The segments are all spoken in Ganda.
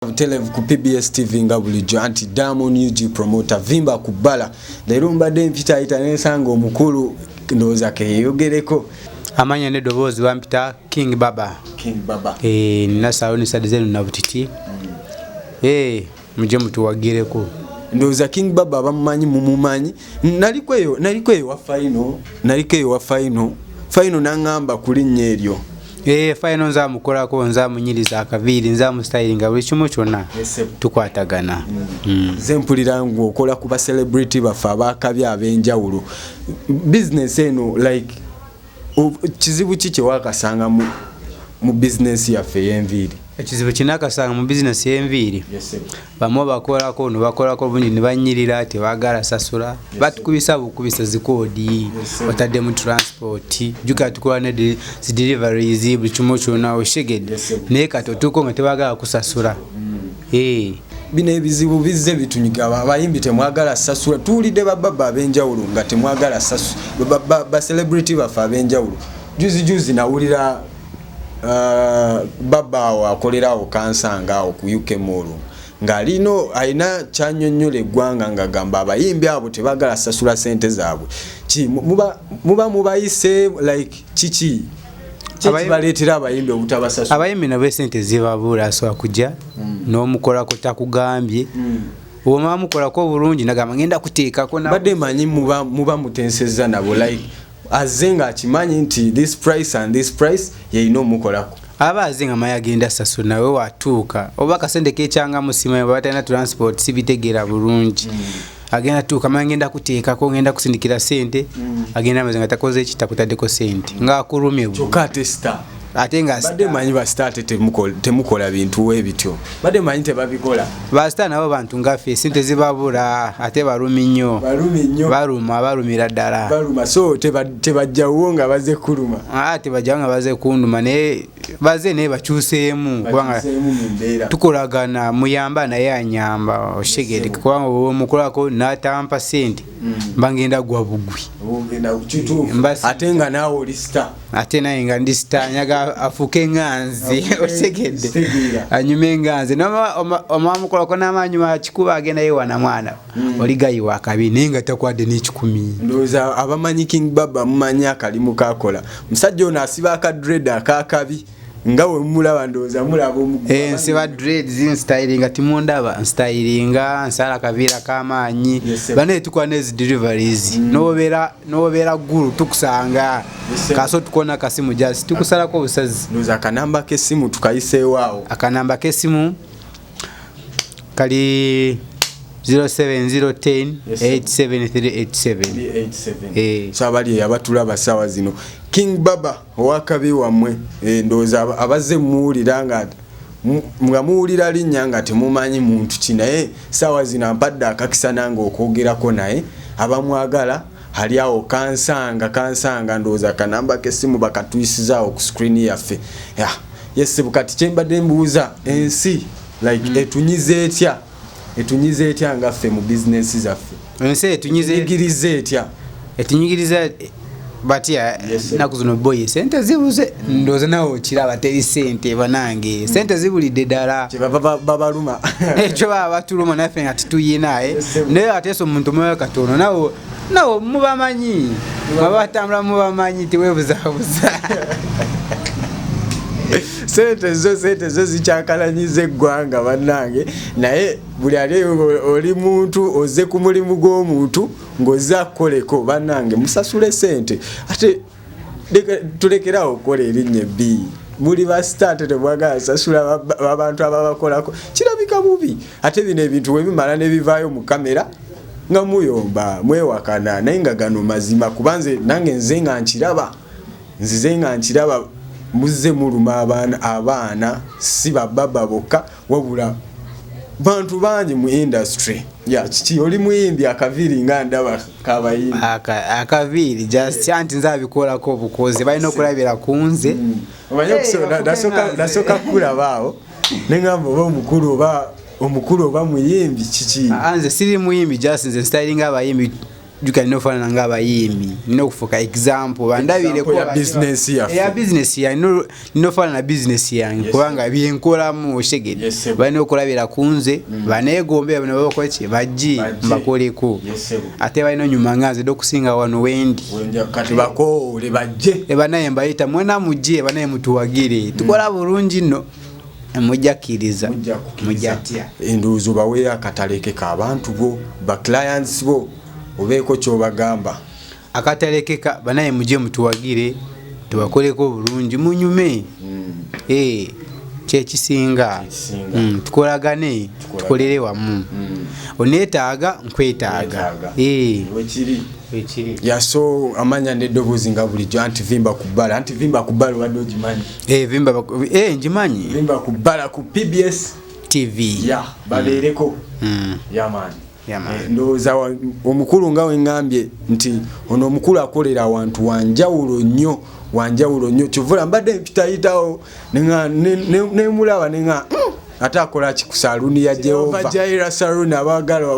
Telev ku PBS TV nga bulijjo anti Diamond UG promoter vimba kubala leero mbadde mpita itanesanga omukulu ndowooza ke yeyogereko amanya ne dobozi bampita King Baba nina saloni sadizenu na butiti muje mutuwagireko ndowooza King Baba bamumanyi mumumanyi nalikweyo wa final nangamba kulinnya eryo final nza mukolako nza munyiriza akaviri nza mu stylinga buli kimu kyonna tukwatagana nze mpulira ngu okola ku ba celebrity bafe abakabi ab'enjawulo business eno like kizibu ki kye wakasanga mu business yaffe y'enviiri ekizibu kinakasanga mu business y'enviiri bamwe bakolako no bakolako bungi ne banyirira tebagala sasula batukubisa bukubisa zikoodi batadde mu transport juka tukola ne deliveries buli kimu kyonna oshegedde naye kati otuuko nga tebagala kusasula bino ebizibu bizze bitunyiga abayimbi temwagala sasula tuwulidde bababa ab'enjawulo nga temwagala sasula ba celebrity bafe ab'enjawulo juzi nawulira baba wakolerawo kansanga awo ku UK Mall ng'alino alina kyanyonnyola eggwanga nga gamba abayimbi abo tebagala sasula sente zaabwe muba mubayise like kiki baleetera abayimbi obutabasasula abayimbi nabo sente zibabula asobola kujja n'omukolako takugambye bw'omaba mukolako bulungi nagamba ngenda kuteekako badde manyi muba mutensezza nabo like azenga akimanyi nti this price and this price yeyina omukolako aba azenga mayi agenda sasula nawe watuuka oba akasente kekyanga musima batalina transport sibitegeera bulungi agenda tuuka mayi ngenda kuteekako ngenda kusindikira sente agenda amaze nga takoze kitakutaddeko sente ng'akulumye kyokka ate star ate nga badde manyi ba star temukola bintu webityo badde manyi tebabikola ba star nabo bantu ngaffe sente zibabula ate balumi nnyo balumira ddala so tebajjawo nga baze kuluma tebajjawo nga baze kunduma naye baze naye bakyuseemu kubanga tukolagana muyamba naye anyamba oshegede kubanga omukolako n'atampa sente mbangenda gwa bugwi ate nga naawe oli star ate naye nga ndi star nyaga afuke nganzi otegedde anyume nganzi omamukolako n'amanyu akikuba agenda yewana mwana oligayiwa akabi naye nga takwadde n'ekikumi ndowooza abamanyi King Baba mumanyi akalimu kakola musajja ono asiba akadred akakabi nga we mulaba ndowooza mulaba nsiba dreads nstylinga timundaba nstylinga nsala akaviira k'amaanyi banaye tukola nezi deliveries n'obeera ggulu tukusanga kaso tukona kasimu jasi tukusalako obusazi ndowooza akanamba k'essimu tukayiseewaawo akanamba k'essimu kali 07010 87387 so abali abatulaba sawa zino King Baba owakabi wammwe ndowooza abaze muwulira nga muwulira linnya nga temumanyi muntu ki naye sawa zino ampadde akakisa nange okwogerako naye abamwagala ali awo kansanga ndowooza kanamba k'essimu bakatuyisizaawo ku screen yaffe yes bukati kyembadde mbuuza ensi like etunyize etya ngaffe mu business zaffe ensi etunyigirize etya etunyigiriza batya naku zino boye sente zibuze ndowooza nawe okiraba teri sente banange sente zibulidde ddala babaluma ekyo baba batuluma naffe nga tituyinaye naye ateesa omuntu mwoyo katono nawe mubamanyi babatambula mubamanyi tiwebuzabuza sente zo zikyakalanyiza eggwanga bannange naye buli ali oli muntu ozze ku mulimu gw'omuntu ng'ozze akukoleko bannange musasule sente ate tulekerawo okukola erinnya ebbi muli ba star temwagala sasula abantu ababakolako kirabika bubi ate bino ebintu we bimala ne bivaayo mu kamera nga muyomba mwewakana naye nga gano mazima kubanze nange nzize nga nkiraba muzze muluma abaana si bababa bokka wabula bantu bangi mu industry kiki oli muyimbi akaviri nga ndaba kabayimbi akaviri just anti nzabikolako obukozi balina okulabira ku nze nasoka kulabaawo nengamba oba omukulu oba muyimbi kiki nze siri muyimbi just nze stylinga abayimbi juka nofana ngaba yimi nokufuka example bandabire ko ya business ya nofana na business yange kubanga byenkola mu shegede bane okulabira kunze banegombe bano bakoche baji mbakoleko ate bano nyuma nganze dokusinga wano wendi kati bako ule baje banaye mbayita mwana mujje banaye mutuwagire tukola bulungi no mujakiriza mujatia enduzo bawe akataleke ka abantu bo ba clients bo obeko kyo bagamba akatalekeka banaye mujje mutuwagire tubakoleko bulungi munyume kyekisinga tukolagane tukolere wamu onetaaga nkwetaaga wekiri yaso amanya nedobuzi nga bulijjo antivimba kubala wadde ogimanyi ngimanyi vimba kubala ku PBS TV babeereko yaman ndowooza omukulu nga wengambye nti ono omukulu akolera awantu wanjawulo nnyo kivula mbadde mpitayitawo nemulaba nenga ate akola ki ku saluni ya Jehova Jaira Saluni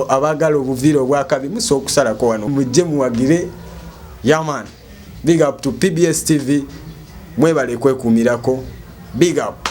abagala obuviiri obwakabi musa okusalako wano mujje muwagire yaman big up to PBS TV mwebale kwekumirako big up